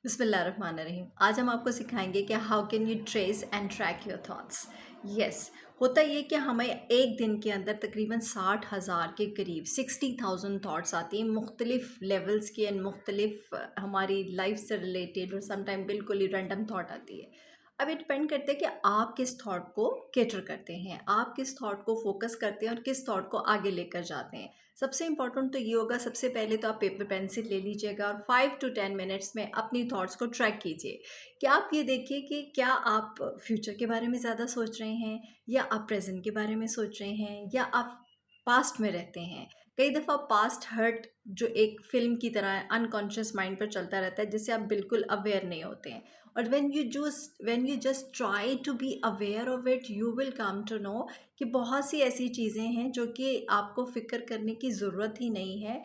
बिस्मिल्लाहिर्रहमानिर्रहीम। आज हम आपको सिखाएंगे कि how can you trace and track your thoughts. Yes, होता ये कि हमें एक दिन के अंदर तकरीबन 60,000 के करीब 60,000 थॉट्स आती हैं, मुख्तलिफ लेवल्स की एंड मुख्तलिफ हमारी लाइफ से रिलेटेड, और समटाइम बिल्कुल ही रैंडम थॉट आती है। अब ये डिपेंड करते हैं कि आप किस थॉट को कैटर करते हैं, आप किस थॉट को फोकस करते हैं और किस थॉट को आगे लेकर जाते हैं। सबसे इम्पॉर्टेंट तो ये होगा, सबसे पहले तो आप पेपर पेंसिल ले लीजिएगा और 5 to 10 मिनट्स में अपनी थॉट्स को ट्रैक कीजिए। कि आप ये देखिए कि क्या आप फ्यूचर के बारे में ज़्यादा सोच रहे हैं, या आप प्रेजेंट के बारे में सोच रहे हैं, या आप पास्ट में रहते हैं। कई दफ़ा पास्ट हर्ट जो एक फ़िल्म की तरह अनकॉन्शियस माइंड पर चलता रहता है, जिससे आप बिल्कुल अवेयर नहीं होते हैं। और when you just try to be aware of it, you will come to know कि बहुत सी ऐसी चीज़ें हैं जो कि आपको फ़िक्र करने की ज़रूरत ही नहीं है।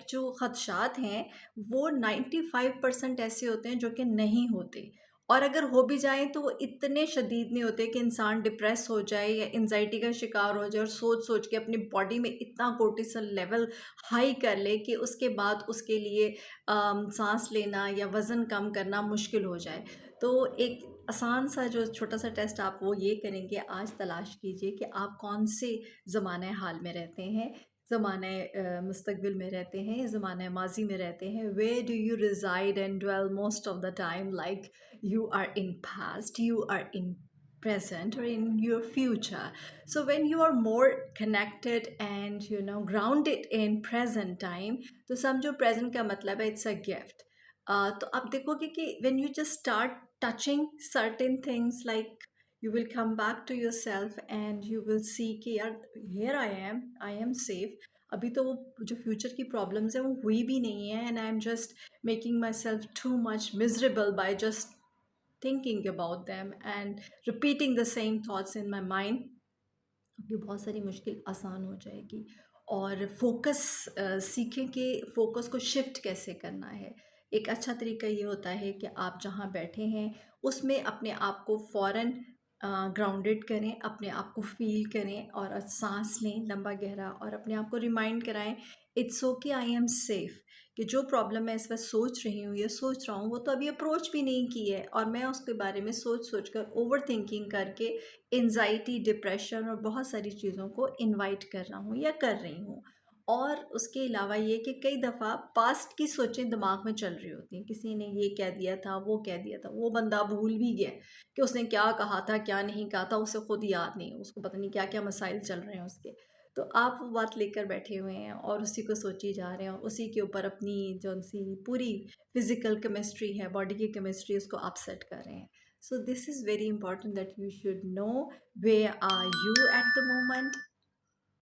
जो ख़दशात हैं, वो 95% ऐसे होते हैं जो कि नहीं होते, और अगर हो भी जाएँ तो वो इतने शदीद नहीं होते कि इंसान डिप्रेस हो जाए या एंग्ज़ायटी का शिकार हो जाए और सोच-सोच के अपनी बॉडी में इतना कोर्टिसोल लेवल हाई कर ले कि उसके बाद उसके लिए साँस लेना या वज़न कम करना मुश्किल हो जाए। तो एक आसान सा जो छोटा-सा टेस्ट आप वो ये करेंगे, आज तलाश कीजिए कि आप कौन से ज़माने हाल में रहते हैं, ज़माने मुस्तक़बिल में रहते हैं, ज़माने माज़ी में रहते हैं। Where do you reside and dwell most of the time, like you are in past, you are in present, or in your future. So when you are more connected and grounded in present time, तो समझो present का मतलब है it's a gift. तो आप देखोगे कि when you just start touching certain things, like you will come back to yourself and you will see कि यार here I am safe. अभी तो वो जो फ्यूचर की प्रॉब्लम्स हैं वो हुई भी नहीं है, and I am just making myself too much miserable by just thinking about them and repeating the same thoughts in my mind. आपकी बहुत सारी मुश्किल आसान हो जाएगी। और फोकस सीखें कि फ़ोकस को शिफ्ट कैसे करना है। एक अच्छा तरीका ये होता है कि आप जहाँ बैठे हैं उसमें अपने आप को फ़ौरन ग्राउंडेड करें, अपने आप को फ़ील करें और साँस लें लंबा गहरा, और अपने आप को रिमाइंड कराएं it's okay, I am safe. कि जो प्रॉब्लम मैं इस वक्त सोच रही हूँ या सोच रहा हूँ, वो तो अभी अप्रोच भी नहीं की है, और मैं उसके बारे में सोच कर ओवर थिंकिंग करके एंजाइटी, डिप्रेशन और बहुत सारी चीज़ों को इनवाइट कर रहा हूँ या कर रही हूँ। और उसके अलावा ये कि कई दफ़ा पास्ट की सोचें दिमाग में चल रही होती हैं, किसी ने ये कह दिया था, वो कह दिया था, वो बंदा भूल भी गया कि उसने क्या कहा था, क्या नहीं कहा था, उसे खुद याद नहीं, उसको पता नहीं क्या क्या मसाइल चल रहे हैं उसके। तो आप वो बात लेकर बैठे हुए हैं और उसी को सोची जा रहे हैं, और उसी के ऊपर अपनी जो सी पूरी फिज़िकल केमिस्ट्री है, बॉडी की केमिस्ट्री, उसको आप सेट कर रहे हैं। So this is very important that you should know where are you at the moment,